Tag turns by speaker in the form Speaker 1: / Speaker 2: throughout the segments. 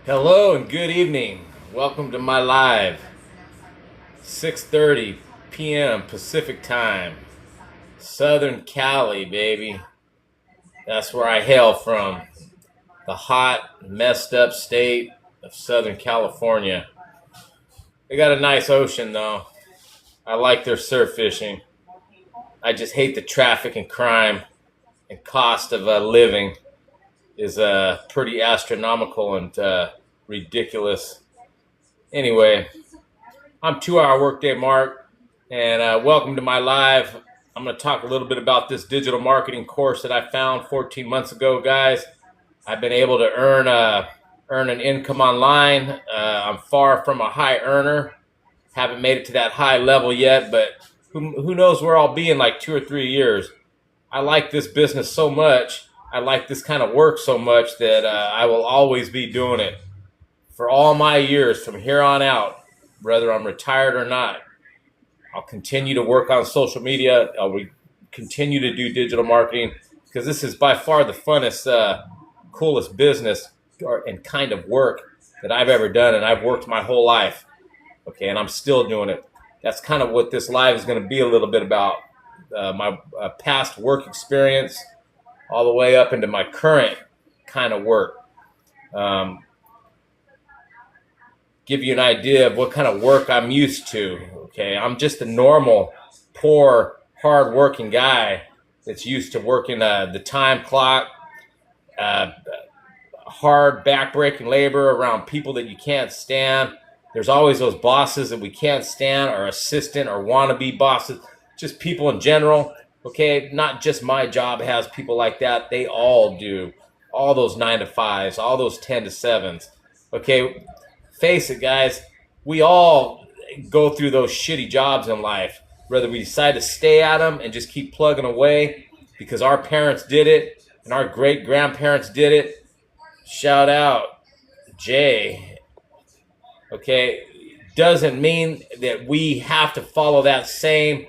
Speaker 1: Hello and good evening. Welcome to my live 6:30 p.m. Pacific time. Southern Cali, baby. That's where I hail from. The hot, messed up state of Southern California. They got a nice ocean though. I like their surf fishing. I just hate the traffic and crime and cost of living is pretty astronomical and ridiculous. Anyway, I'm 2 hour workday Mark, and welcome to my live. I'm going to talk a little bit about this digital marketing course that I found 14 months ago, guys. I've been able to earn an income online. I'm far from a high earner. Haven't made it to that high level yet, but who knows where I'll be in like 2 or 3 years. I like this business so much. I like this kind of work so much that I will always be doing it for all my years from here on out, whether I'm retired or not. I'll continue to work on social media. I'll continue to do digital marketing because this is by far the funnest, coolest business and kind of work that I've ever done, and I've worked my whole life. Okay, and I'm still doing it. That's kind of what this live is going to be a little bit about. My past work experience all the way up into my current kind of work. Give you an idea of what kind of work I'm used to. Okay, I'm just a normal, poor, hard-working guy that's used to working the time clock, hard, back-breaking labor around people that you can't stand. There's always those bosses that we can't stand, or assistant or wannabe bosses, just people in general. Okay, not just my job has people like that. They all do. All those 9 to 5s, all those 10 to 7s. Okay, face it, guys. We all go through those shitty jobs in life, whether we decide to stay at them and just keep plugging away because our parents did it and our great-grandparents did it. Shout out, Jay. Okay, doesn't mean that we have to follow that same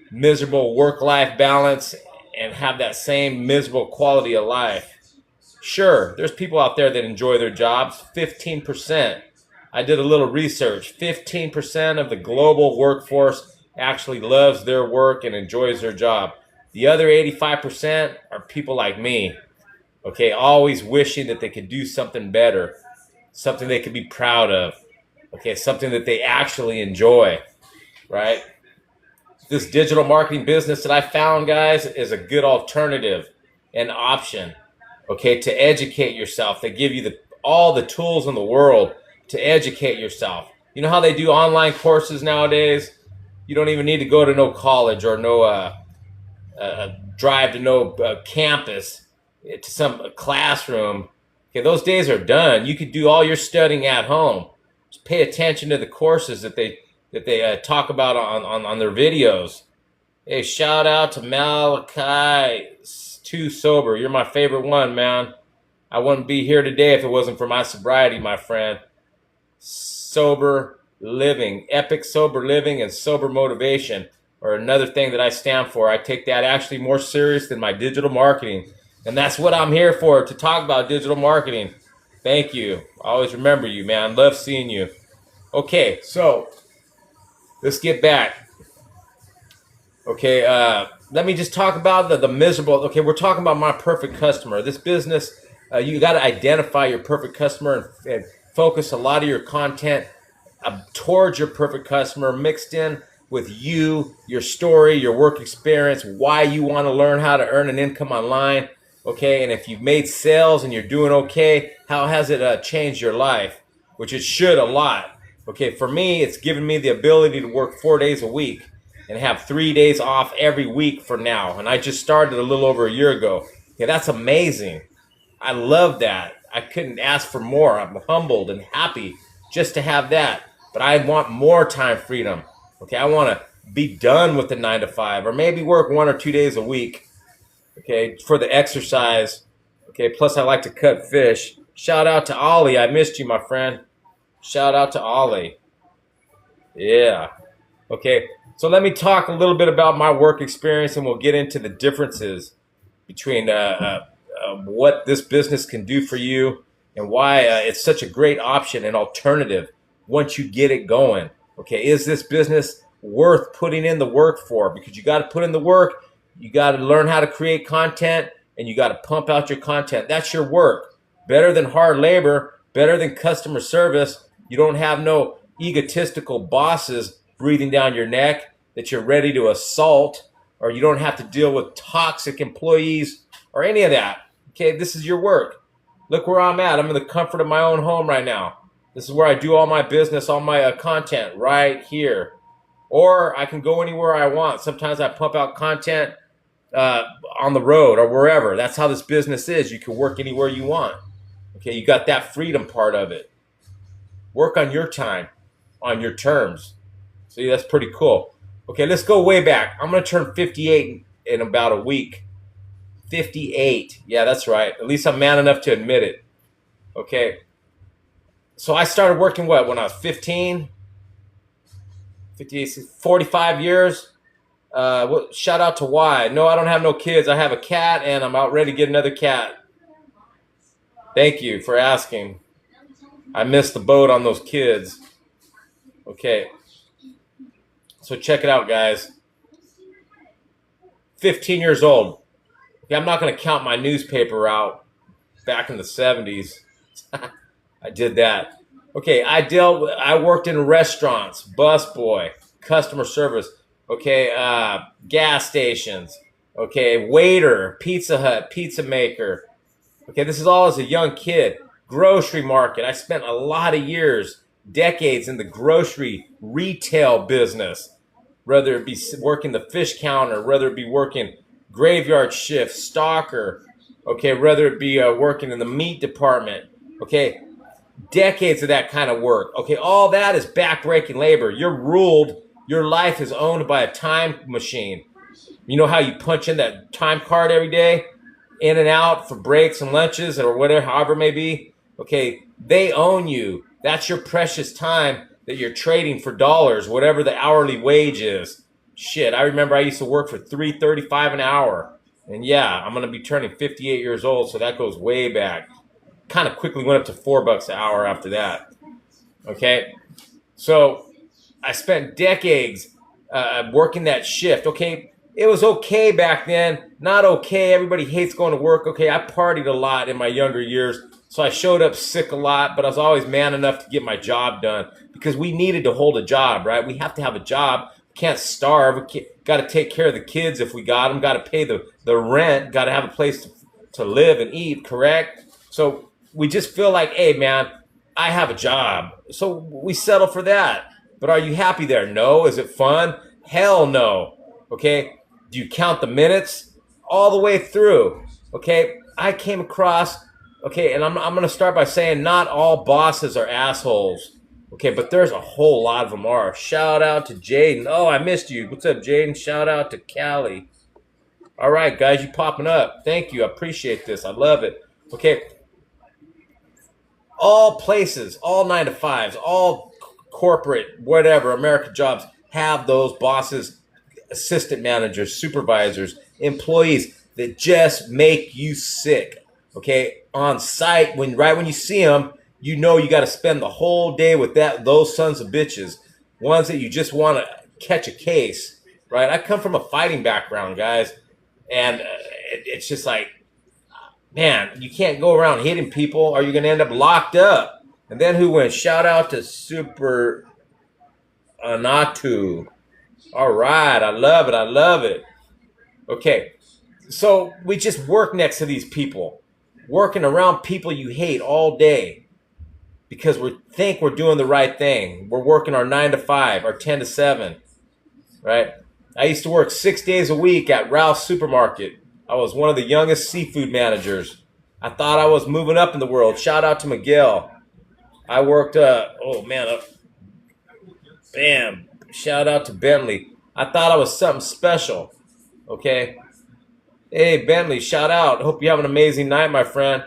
Speaker 1: miserable work-life balance and have that same miserable quality of life. Sure, there's people out there that enjoy their jobs. 15%. I did a little research. 15% of the global workforce actually loves their work and enjoys their job. The other 85% are people like me. Okay, always wishing that they could do something better, something they could be proud of. Okay, something that they actually enjoy, right? This digital marketing business that I found, guys, is a good alternative and option, okay, to educate yourself. They give you all the tools in the world to educate yourself. You know how they do online courses nowadays? You don't even need to go to no college or no drive to no campus, to some classroom. Okay, those days are done. You could do all your studying at home. Just pay attention to the courses that they talk about on their videos. Hey, shout out to Malachi, too sober. You're my favorite one, man. I wouldn't be here today if it wasn't for my sobriety, my friend. Sober living, epic sober living, and sober motivation are another thing that I stand for. I take that actually more serious than my digital marketing. And that's what I'm here for, to talk about digital marketing. Thank you. I always remember you, man. Love seeing you. Okay, so let's get back. Okay, let me just talk about the miserable. Okay, we're talking about my perfect customer. This business, you got to identify your perfect customer and focus a lot of your content towards your perfect customer, mixed in with you, your story, your work experience, why you want to learn how to earn an income online. Okay, and if you've made sales and you're doing okay, how has it changed your life? Which it should a lot. Okay, for me, it's given me the ability to work 4 days a week and have 3 days off every week for now. And I just started a little over a year ago. Okay, that's amazing. I love that. I couldn't ask for more. I'm humbled and happy just to have that. But I want more time freedom. Okay, I want to be done with the 9 to 5 or maybe work 1 or 2 days a week. Okay, for the exercise. Okay, plus I like to cut fish. Shout out to Ollie. I missed you, my friend. Shout out to Ollie. Yeah. Okay, so let me talk a little bit about my work experience and we'll get into the differences between what this business can do for you and why it's such a great option and alternative once you get it going. Okay, is this business worth putting in the work for? Because you got to put in the work, you got to learn how to create content, and you got to pump out your content. That's your work. Better than hard labor, better than customer service. You don't have no egotistical bosses breathing down your neck that you're ready to assault, or you don't have to deal with toxic employees or any of that. Okay, this is your work. Look where I'm at. I'm in the comfort of my own home right now. This is where I do all my business, all my content right here. Or I can go anywhere I want. Sometimes I pump out content on the road or wherever. That's how this business is. You can work anywhere you want. Okay, you got that freedom part of it. Work on your time, on your terms. See, that's pretty cool. Okay, let's go way back. I'm going to turn 58 in about a week. 58. Yeah, that's right. At least I'm man enough to admit it. Okay. So I started working when I was 15? 58, 45 years. Shout out to Y. No, I don't have no kids. I have a cat, and I'm about ready to get another cat. Thank you for asking. I missed the boat on those kids. Okay. So check it out, guys. 15 years old. Okay, I'm not going to count my newspaper out back in the 70s. I did that. Okay, I worked in restaurants, busboy, customer service, okay, gas stations, okay, waiter, Pizza Hut, pizza maker. Okay, this is all as a young kid. Grocery market. I spent a lot of years, decades in the grocery retail business, whether it be working the fish counter, whether it be working graveyard shift, stalker, okay, whether it be working in the meat department, okay, decades of that kind of work. Okay, all that is backbreaking labor. You're ruled, your life is owned by a time machine. You know how you punch in that time card every day, in and out for breaks and lunches or whatever, however it may be? Okay, they own you. That's your precious time that you're trading for dollars, whatever the hourly wage is. Shit, I remember I used to work for $3.35 an hour. And yeah, I'm going to be turning 58 years old, so that goes way back. Kind of quickly went up to $4 an hour after that. Okay, so I spent decades working that shift. Okay, it was okay back then, not okay. Everybody hates going to work. Okay, I partied a lot in my younger years, so I showed up sick a lot, but I was always man enough to get my job done because we needed to hold a job, right? We have to have a job. We can't starve. We got to take care of the kids if we got them. Got to pay the rent. Got to have a place to live and eat, correct? So we just feel like, hey, man, I have a job. So we settle for that. But are you happy there? No. Is it fun? Hell no. Okay. Do you count the minutes? All the way through. Okay. I came across, okay, and I'm going to start by saying not all bosses are assholes. Okay, but there's a whole lot of them are. Shout out to Jaden. Oh, I missed you. What's up, Jaden? Shout out to Callie. All right, guys, you popping up. Thank you. I appreciate this. I love it. Okay. All places, all 9-to-5s, all corporate, whatever, American jobs have those bosses, assistant managers, supervisors, employees that just make you sick. Okay, on site, right when you see them, you know you got to spend the whole day with those sons of bitches, ones that you just want to catch a case, right? I come from a fighting background, guys, and it's just like, man, you can't go around hitting people or you're going to end up locked up. And then who wins? Shout out to Super Anatu. All right, I love it. I love it. Okay, so we just work next to these people, working around people you hate all day because we think we're doing the right thing. We're working our 9-to-5, our 10-to-7, right? I used to work 6 days a week at Ralph's Supermarket. I was one of the youngest seafood managers. I thought I was moving up in the world. Shout out to Miguel. I worked, bam. Shout out to Bentley. I thought I was something special, okay? Hey, Bentley, shout out. Hope you have an amazing night, my friend.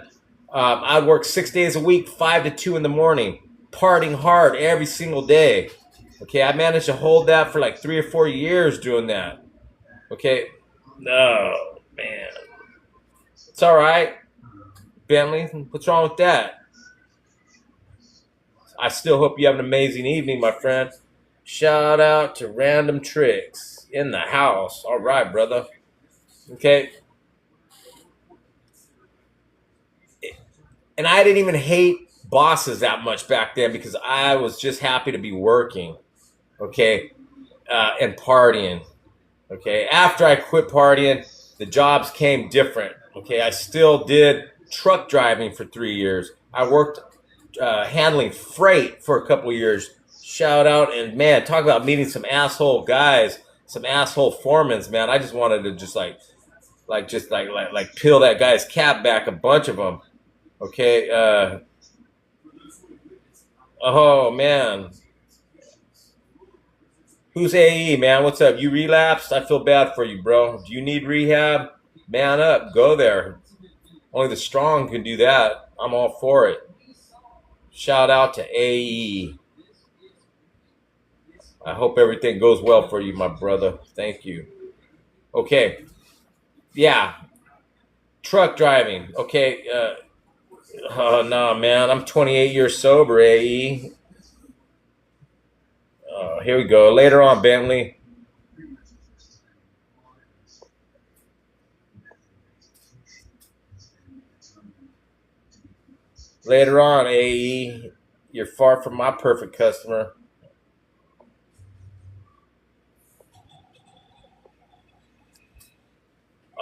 Speaker 1: I work 6 days a week, 5 to 2 in the morning, partying hard every single day. Okay, I managed to hold that for like 3 or 4 years doing that. Okay, no, man. It's all right, Bentley. What's wrong with that? I still hope you have an amazing evening, my friend. Shout out to Random Tricks in the house. All right, brother. Okay. And I didn't even hate bosses that much back then because I was just happy to be working, okay, and partying. Okay, after I quit partying, the jobs came different. Okay, I still did truck driving for 3 years. I worked handling freight for a couple years. Shout out, and man, talk about meeting some asshole guys, some asshole foremans, man. I just wanted to just like peel that guy's cap back, a bunch of them. Okay. Oh man, who's AE, man? What's up? You relapsed? I feel bad for you, bro. Do you need rehab? Man up, go there. Only the strong can do that. I'm all for it. Shout out to AE. I hope everything goes well for you, my brother. Thank you. Okay. Yeah. Truck driving. Okay. Oh, no, man. I'm 28 years sober, AE. Here we go. Later on, Bentley. Later on, AE. You're far from my perfect customer.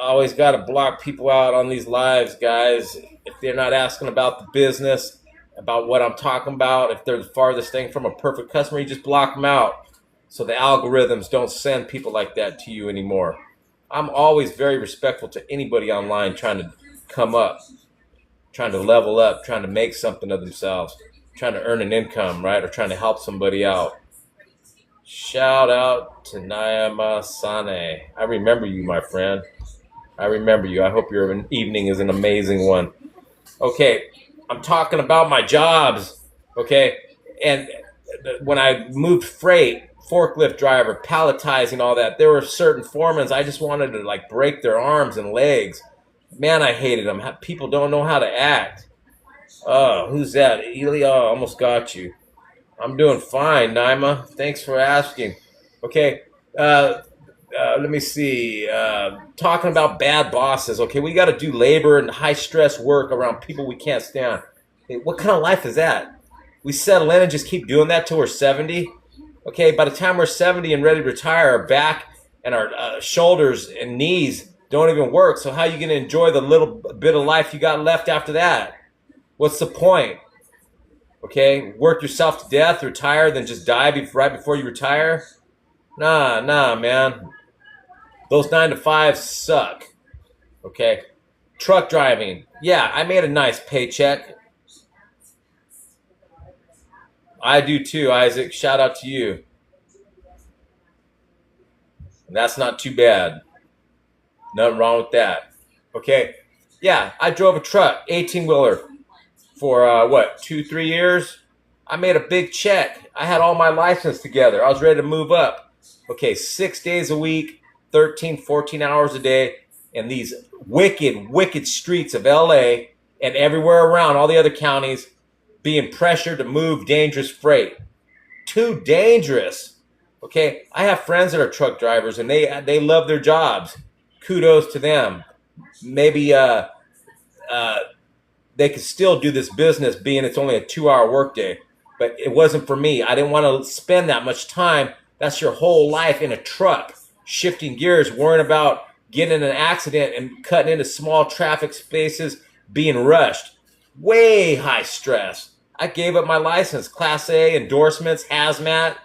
Speaker 1: Always got to block people out on these lives, guys. If they're not asking about the business, about what I'm talking about, if they're the farthest thing from a perfect customer, you just block them out so the algorithms don't send people like that to you anymore. I'm always very respectful to anybody online trying to come up, trying to level up, trying to make something of themselves, trying to earn an income, right? Or trying to help somebody out. Shout out to Naima Sane. I remember you, my friend. I remember you. I hope your evening is an amazing one. Okay, I'm talking about my jobs, okay? And when I moved freight, forklift driver, palletizing, all that, there were certain foremans I just wanted to like break their arms and legs. Man, I hated them. People don't know how to act. Oh, who's that? Eli, almost got you. I'm doing fine, Naima. Thanks for asking. Okay, let me see. Talking about bad bosses. Okay, we got to do labor and high stress work around people we can't stand. Hey, what kind of life is that? We settle in and just keep doing that till we're 70. Okay, by the time we're 70 and ready to retire, our back and our shoulders and knees don't even work. So how are you going to enjoy the little bit of life you got left after that? What's the point? Okay, work yourself to death, retire, then just die right before you retire? Nah, man. Those 9 to 5s suck. Okay. Truck driving. Yeah, I made a nice paycheck. I do too, Isaac. Shout out to you. That's not too bad. Nothing wrong with that. Okay. Yeah, I drove a truck, 18-wheeler, for 2-3 years. I made a big check. I had all my license together. I was ready to move up. Okay, 6 days a week, 13, 14 hours a day in these wicked streets of LA and everywhere around, all the other counties, being pressured to move dangerous freight. Too dangerous. Okay, I have friends that are truck drivers and they love their jobs. Kudos to them. Maybe they could still do this business being it's only a 2-hour workday. But it wasn't for me. I didn't want to spend that much time. That's your whole life in a truck, shifting gears, worrying about getting in an accident and cutting into small traffic spaces, being rushed. Way high stress. I gave up my license, Class A, endorsements, hazmat.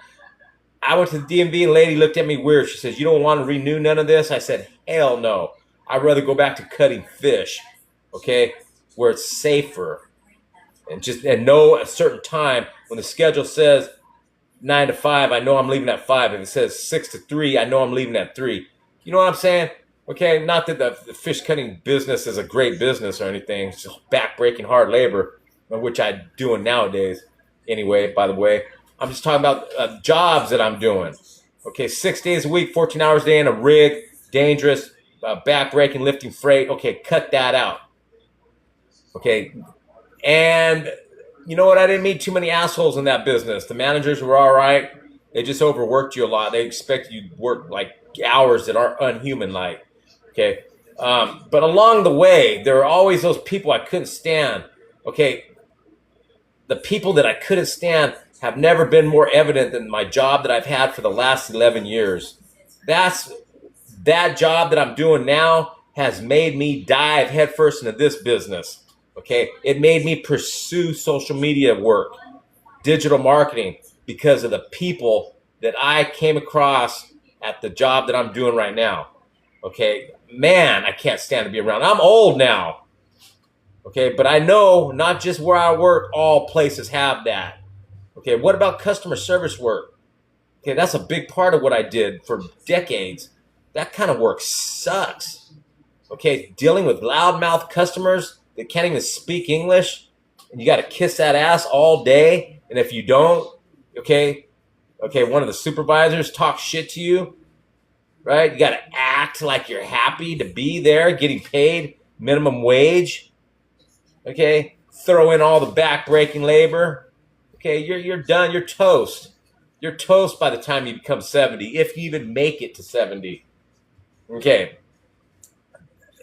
Speaker 1: I went to the DMV and a lady looked at me weird. She says, "You don't want to renew none of this?" I said, "Hell no. I'd rather go back to cutting fish, okay, where it's safer. And know a certain time when the schedule says 9 to 5, I know I'm leaving at 5. If it says 6 to 3, I know I'm leaving at 3. You know what I'm saying? Okay, not that the fish cutting business is a great business or anything. It's just back-breaking hard labor, which I'm doing nowadays. Anyway, by the way, I'm just talking about jobs that I'm doing. Okay, 6 days a week, 14 hours a day in a rig, dangerous, back-breaking, lifting freight. Okay, cut that out. Okay, and you know what? I didn't meet too many assholes in that business. The managers were all right. They just overworked you a lot. They expect you to work like hours that are unhuman like. Okay. But along the way, there were always those people I couldn't stand. Okay. The people that I couldn't stand have never been more evident than my job that I've had for the last 11 years. That job that I'm doing now has made me dive headfirst into this business. Okay. It made me pursue social media work, digital marketing, because of the people that I came across at the job that I'm doing right now. Okay. Man, I can't stand to be around. I'm old now. Okay. But I know not just where I work, all places have that. Okay. What about customer service work? Okay. That's a big part of what I did for decades. That kind of work sucks. Okay. Dealing with loudmouth customers that can't even speak English, and you got to kiss that ass all day. And if you don't, okay, one of the supervisors talks shit to you, right? You got to act like you're happy to be there, getting paid minimum wage. Okay, throw in all the back-breaking labor. Okay, you're done. You're toast. You're toast by the time you become 70, if you even make it to 70. Okay,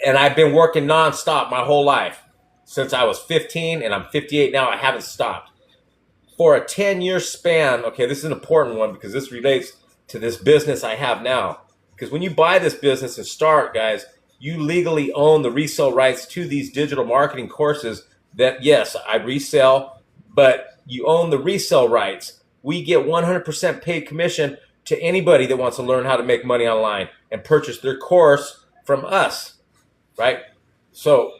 Speaker 1: and I've been working nonstop my whole life since I was 15, and I'm 58 now. I haven't stopped. For a 10-year span, okay, this is an important one because this relates to this business I have now. Because when you buy this business and start, guys, you legally own the resale rights to these digital marketing courses that, yes, I resell, but you own the resale rights. We get 100% paid commission to anybody that wants to learn how to make money online and purchase their course from us, right? So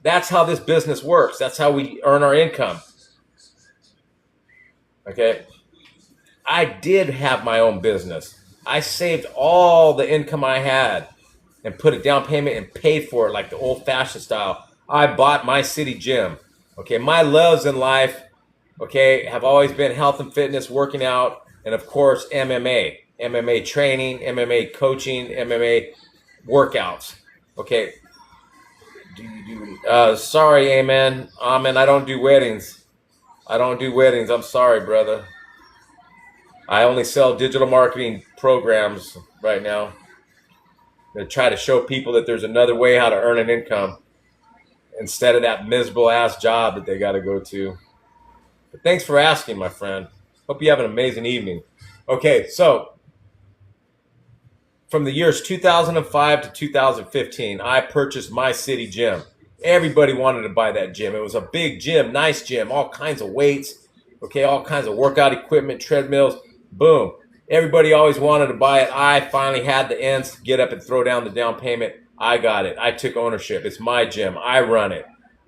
Speaker 1: that's how this business works. That's how we earn our income. Okay. I did have my own business. I saved all the income I had and put a down payment and paid for it like the old fashioned style. I bought my city gym. Okay. My loves in life, okay, have always been health and fitness, working out, and of course, MMA training, MMA coaching, MMA workouts. Okay. Sorry, amen. Amen. I don't do weddings. I'm sorry, brother. I only sell digital marketing programs right now. To try to show people that there's another way how to earn an income instead of that miserable ass job that they got to go to. But thanks for asking, my friend. Hope you have an amazing evening. Okay, so from the years 2005 to 2015, I purchased my city gym. Everybody wanted to buy that gym. It was a big gym, nice gym, all kinds of weights, okay, all kinds of workout equipment, treadmills, boom. Everybody always wanted to buy it. I finally had the ends to get up and throw down the down payment. I got it. I took ownership. It's my gym. I run it.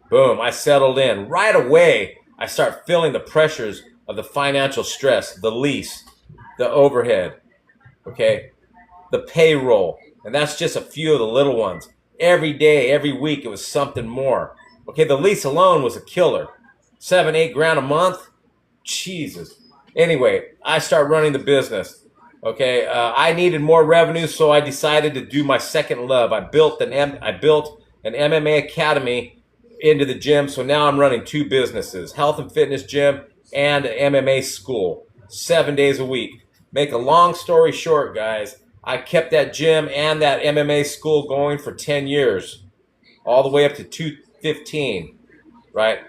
Speaker 1: Boom. I settled in. Right away, I start feeling the pressures of the financial stress, the lease, the overhead, okay, the payroll. And that's just a few of the little ones. Every day, every week, it was something more. Okay, the lease alone was a killer. 7-8 grand a month. Jesus. Anyway, I start running the business. Okay, I needed more revenue, so I decided to do my second love. I built an MMA academy into the gym, so now I'm running two businesses: health and fitness gym and an MMA school, 7 days a week. Make a long story short, guys, I kept that gym and that MMA school going for 10 years, all the way up to 2015, right?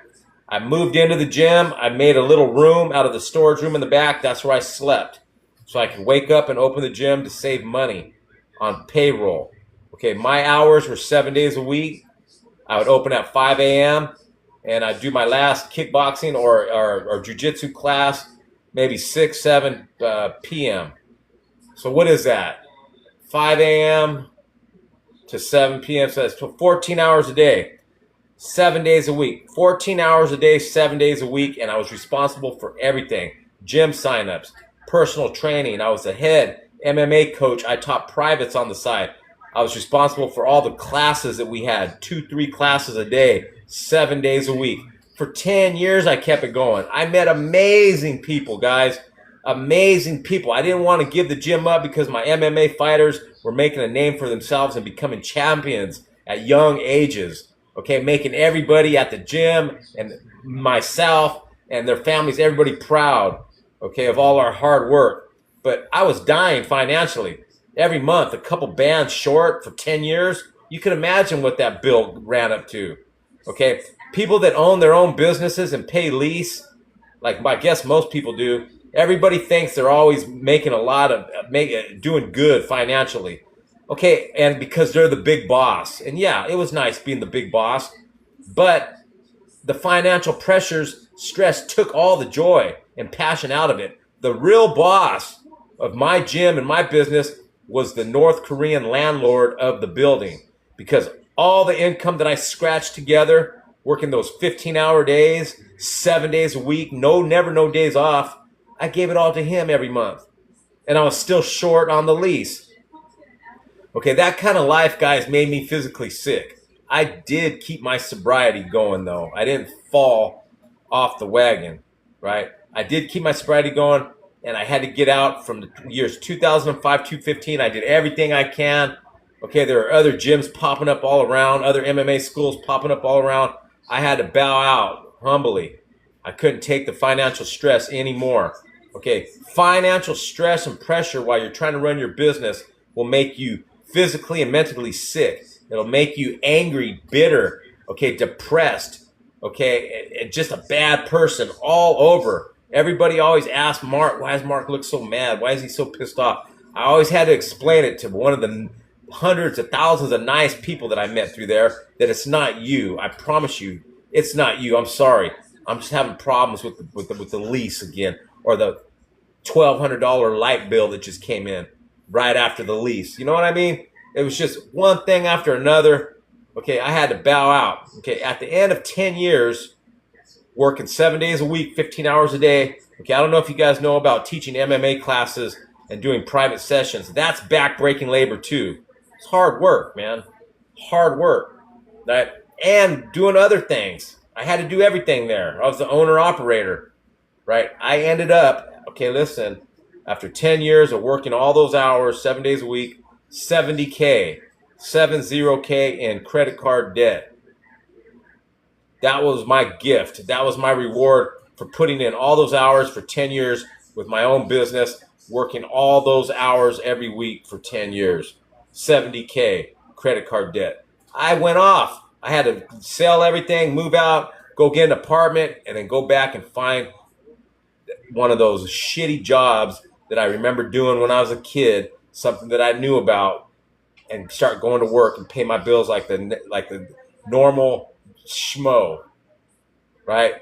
Speaker 1: I moved into the gym. I made a little room out of the storage room in the back. That's where I slept. So I could wake up and open the gym to save money on payroll. Okay, my hours were 7 days a week. I would open at 5 a.m. and I'd do my last kickboxing or jiu-jitsu class maybe 6, 7 p.m. So what is that? 5 a.m. to 7 p.m. So that's 14 hours a day. 7 days a week, 14 hours a day, 7 days a week, and I was responsible for everything. Gym signups, personal training. I was the head MMA coach. I taught privates on the side. I was responsible for all the classes that we had, 2-3 classes a day, 7 days a week. For 10 years, I kept it going. I met amazing people, guys, amazing people. I didn't want to give the gym up because my MMA fighters were making a name for themselves and becoming champions at young ages. Okay, making everybody at the gym and myself and their families, everybody proud, okay, of all our hard work. But I was dying financially. Every month, a couple bands short for 10 years. You can imagine what that bill ran up to. Okay, people that own their own businesses and pay lease, like I guess most people do, everybody thinks they're always making a lot of, doing good financially. Okay, and because they're the big boss. And yeah, it was nice being the big boss, but the financial pressures, stress took all the joy and passion out of it. The real boss of my gym and my business was the North Korean landlord of the building, because all the income that I scratched together, working those 15-hour days, 7 days a week, never no days off, I gave it all to him every month. And I was still short on the lease. Okay, that kind of life, guys, made me physically sick. I did keep my sobriety going, though. I didn't fall off the wagon, right? I did keep my sobriety going, and I had to get out from the years 2005 to 15. I did everything I can. Okay, there are other gyms popping up all around, other MMA schools popping up all around. I had to bow out humbly. I couldn't take the financial stress anymore. Okay, financial stress and pressure while you're trying to run your business will make you physically and mentally sick. It'll make you angry, bitter, okay, depressed, okay, and just a bad person all over. Everybody always asks Mark, why does Mark look so mad? Why is he so pissed off? I always had to explain it to one of the hundreds of thousands of nice people that I met through there that it's not you. I promise you, it's not you. I'm sorry. I'm just having problems with the lease again, or the $1,200 light bill that just came in right after the lease. You know what I mean? It was just one thing after another. Okay, I had to bow out. Okay, at the end of 10 years, working 7 days a week, 15 hours a day. Okay, I don't know if you guys know about teaching MMA classes and doing private sessions. That's back-breaking labor too. It's hard work, man. Hard work. Right? And doing other things. I had to do everything there. I was the owner-operator. Right? I ended up, okay, listen, after 10 years of working all those hours, 7 days a week, $70K, 70K in credit card debt. That was my gift. That was my reward for putting in all those hours for 10 years with my own business, working all those hours every week for 10 years. 70K credit card debt. I went off. I had to sell everything, move out, go get an apartment, and then go back and find one of those shitty jobs that I remember doing when I was a kid, something that I knew about, and start going to work and pay my bills like the normal schmo, right?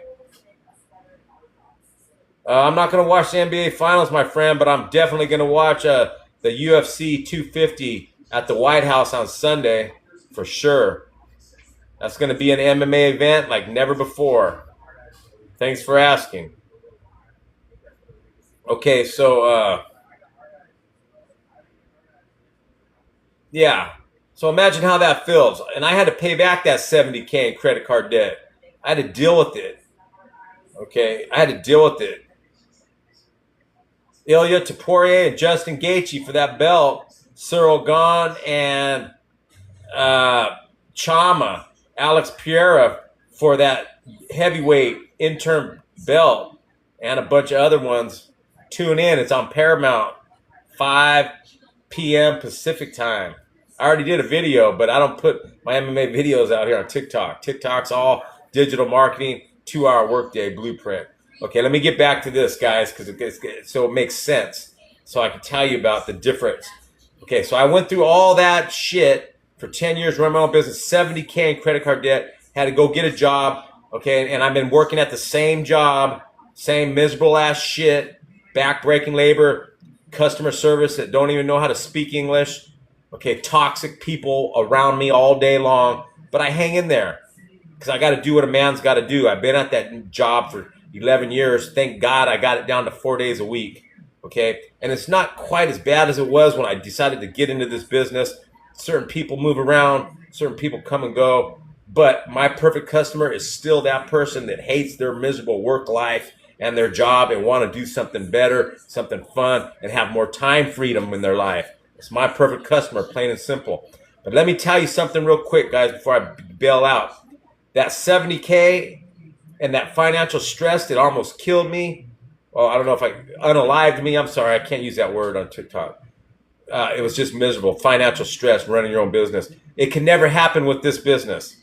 Speaker 1: I'm not going to watch the NBA Finals, my friend, but I'm definitely going to watch the UFC 250 at the White House on Sunday for sure. That's going to be an MMA event like never before. Thanks for asking. Okay, so yeah. So imagine how that feels. And I had to pay back that $70K in credit card debt. I had to deal with it. Okay, I had to deal with it. Ilya Topuria and Justin Gaethje for that belt. Cyril Gahn and Chama, Alex Pereira for that heavyweight interim belt, and a bunch of other ones. Tune in. It's on Paramount, 5 p.m. Pacific time. I already did a video, but I don't put my MMA videos out here on TikTok. TikTok's all digital marketing, 2-hour workday blueprint. Okay, let me get back to this, guys, so it makes sense. So I can tell you about the difference. Okay, so I went through all that shit for 10 years, running my own business, $70K in credit card debt, had to go get a job, okay, and I've been working at the same job, same miserable ass shit, back-breaking labor, customer service that don't even know how to speak English, okay, toxic people around me all day long, but I hang in there because I got to do what a man's got to do. I've been at that job for 11 years. Thank God I got it down to 4 days a week, okay? And it's not quite as bad as it was when I decided to get into this business. Certain people move around, certain people come and go, but my perfect customer is still that person that hates their miserable work life and their job and want to do something better, something fun, and have more time freedom in their life. It's my perfect customer, plain and simple. But let me tell you something real quick, guys, before I bail out. that 70K and that financial stress that almost killed me. Well, I don't know if unalived me. I'm sorry, I can't use that word on TikTok. It was just miserable. Financial stress, running your own business. It can never happen with this business.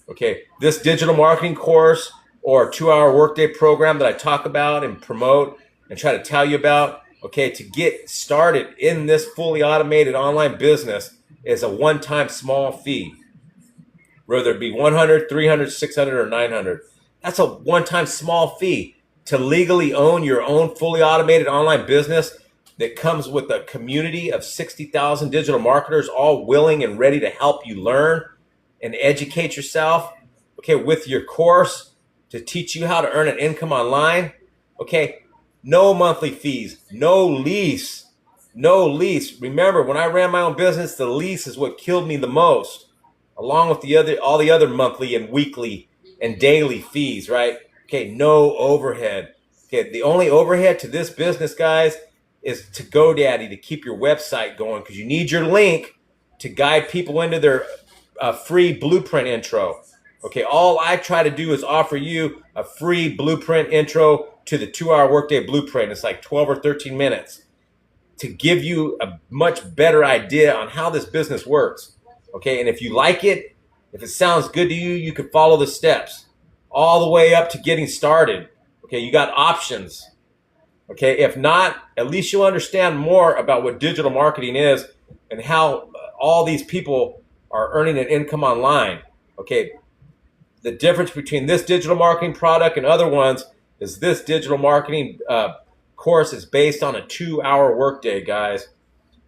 Speaker 1: Okay, this digital marketing course or 2-hour workday program that I talk about and promote and try to tell you about, okay, to get started in this fully automated online business is a one-time small fee. Whether it be 100, 300, 600, or 900. That's a one-time small fee to legally own your own fully automated online business that comes with a community of 60,000 digital marketers, all willing and ready to help you learn and educate yourself, okay, with your course to teach you how to earn an income online, okay? No monthly fees, no lease, no lease. Remember, when I ran my own business, the lease is what killed me the most, along with all the other monthly and weekly and daily fees, right? Okay, no overhead. Okay, the only overhead to this business, guys, is to GoDaddy to keep your website going, because you need your link to guide people into their free blueprint intro. Okay, all I try to do is offer you a free blueprint intro to the 2-hour workday blueprint. It's like 12 or 13 minutes to give you a much better idea on how this business works. Okay, and if you like it, if it sounds good to you, you can follow the steps all the way up to getting started. Okay, you got options. Okay, if not, at least you'll understand more about what digital marketing is and how all these people are earning an income online. Okay, the difference between this digital marketing product and other ones is this digital marketing course is based on a 2-hour workday, guys.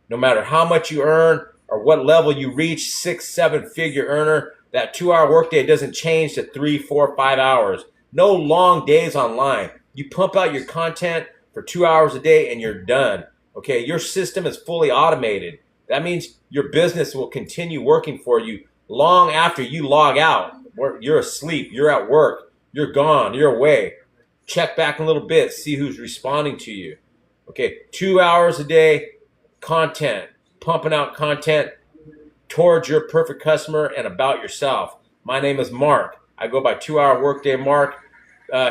Speaker 1: No matter how much you earn or what level you reach, 6-7 figure earner, that 2-hour workday doesn't change to 3, 4, 5 hours. No long days online. You pump out your content for 2 hours a day and you're done. Okay, your system is fully automated. That means your business will continue working for you long after you log out. You're asleep, you're at work, you're gone, you're away. Check back in a little bit, see who's responding to you. Okay, 2 hours a day, content, pumping out content towards your perfect customer and about yourself. My name is Mark. I go by 2-hour workday Mark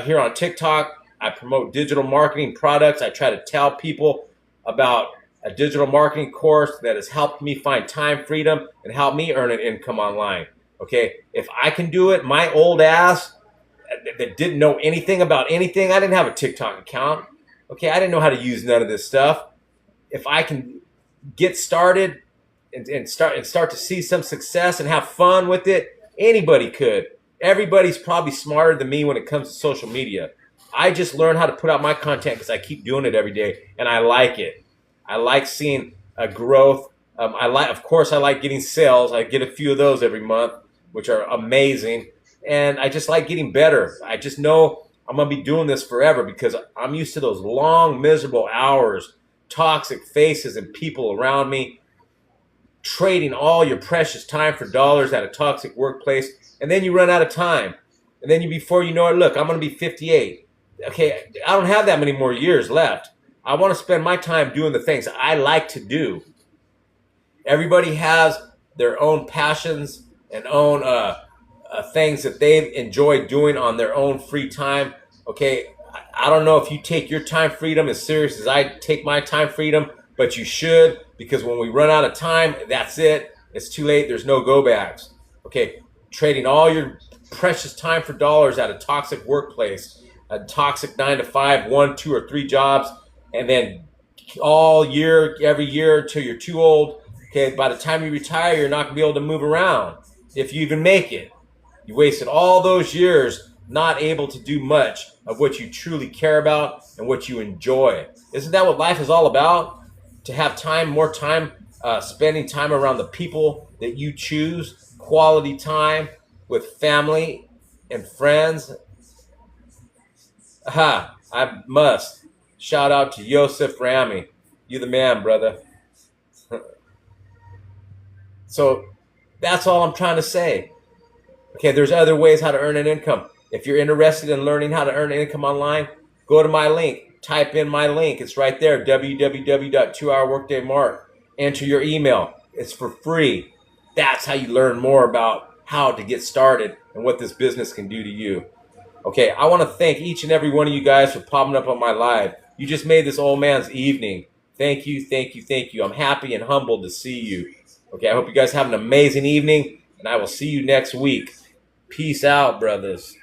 Speaker 1: here on TikTok. I promote digital marketing products. I try to tell people about a digital marketing course that has helped me find time freedom and helped me earn an income online. Okay, if I can do it, my old ass that didn't know anything about anything, I didn't have a TikTok account. Okay, I didn't know how to use none of this stuff. If I can get started and start to see some success and have fun with it, anybody could. Everybody's probably smarter than me when it comes to social media. I just learned how to put out my content because I keep doing it every day, and I like it. I like seeing a growth. Of course, I like getting sales. I get a few of those every month, which are amazing. And I just like getting better. I just know I'm going to be doing this forever because I'm used to those long, miserable hours, toxic faces and people around me, trading all your precious time for dollars at a toxic workplace. And then you run out of time. And then before you know it, look, I'm going to be 58. Okay, I don't have that many more years left. I want to spend my time doing the things I like to do. Everybody has their own passions and own things that they enjoy doing on their own free time. Okay, I don't know if you take your time freedom as serious as I take my time freedom, but you should, because when we run out of time, that's it. It's too late. There's no go backs. Okay, trading all your precious time for dollars at a toxic workplace, a toxic 9-to-5, 1, 2, or 3 jobs, and then all year, every year until you're too old. Okay, by the time you retire, you're not going to be able to move around if you even make it. You wasted all those years not able to do much of what you truly care about and what you enjoy. Isn't that what life is all about? To have time, more time, spending time around the people that you choose, quality time with family and friends. Aha, I must. Shout out to Yosef Rami. You the man, brother. So that's all I'm trying to say. Okay, there's other ways how to earn an income. If you're interested in learning how to earn an income online, go to my link. Type in my link. It's right there, www.2hourworkdaymark. Enter your email. It's for free. That's how you learn more about how to get started and what this business can do to you. Okay, I want to thank each and every one of you guys for popping up on my live. You just made this old man's evening. Thank you, thank you, thank you. I'm happy and humbled to see you. Okay, I hope you guys have an amazing evening, and I will see you next week. Peace out, brothers.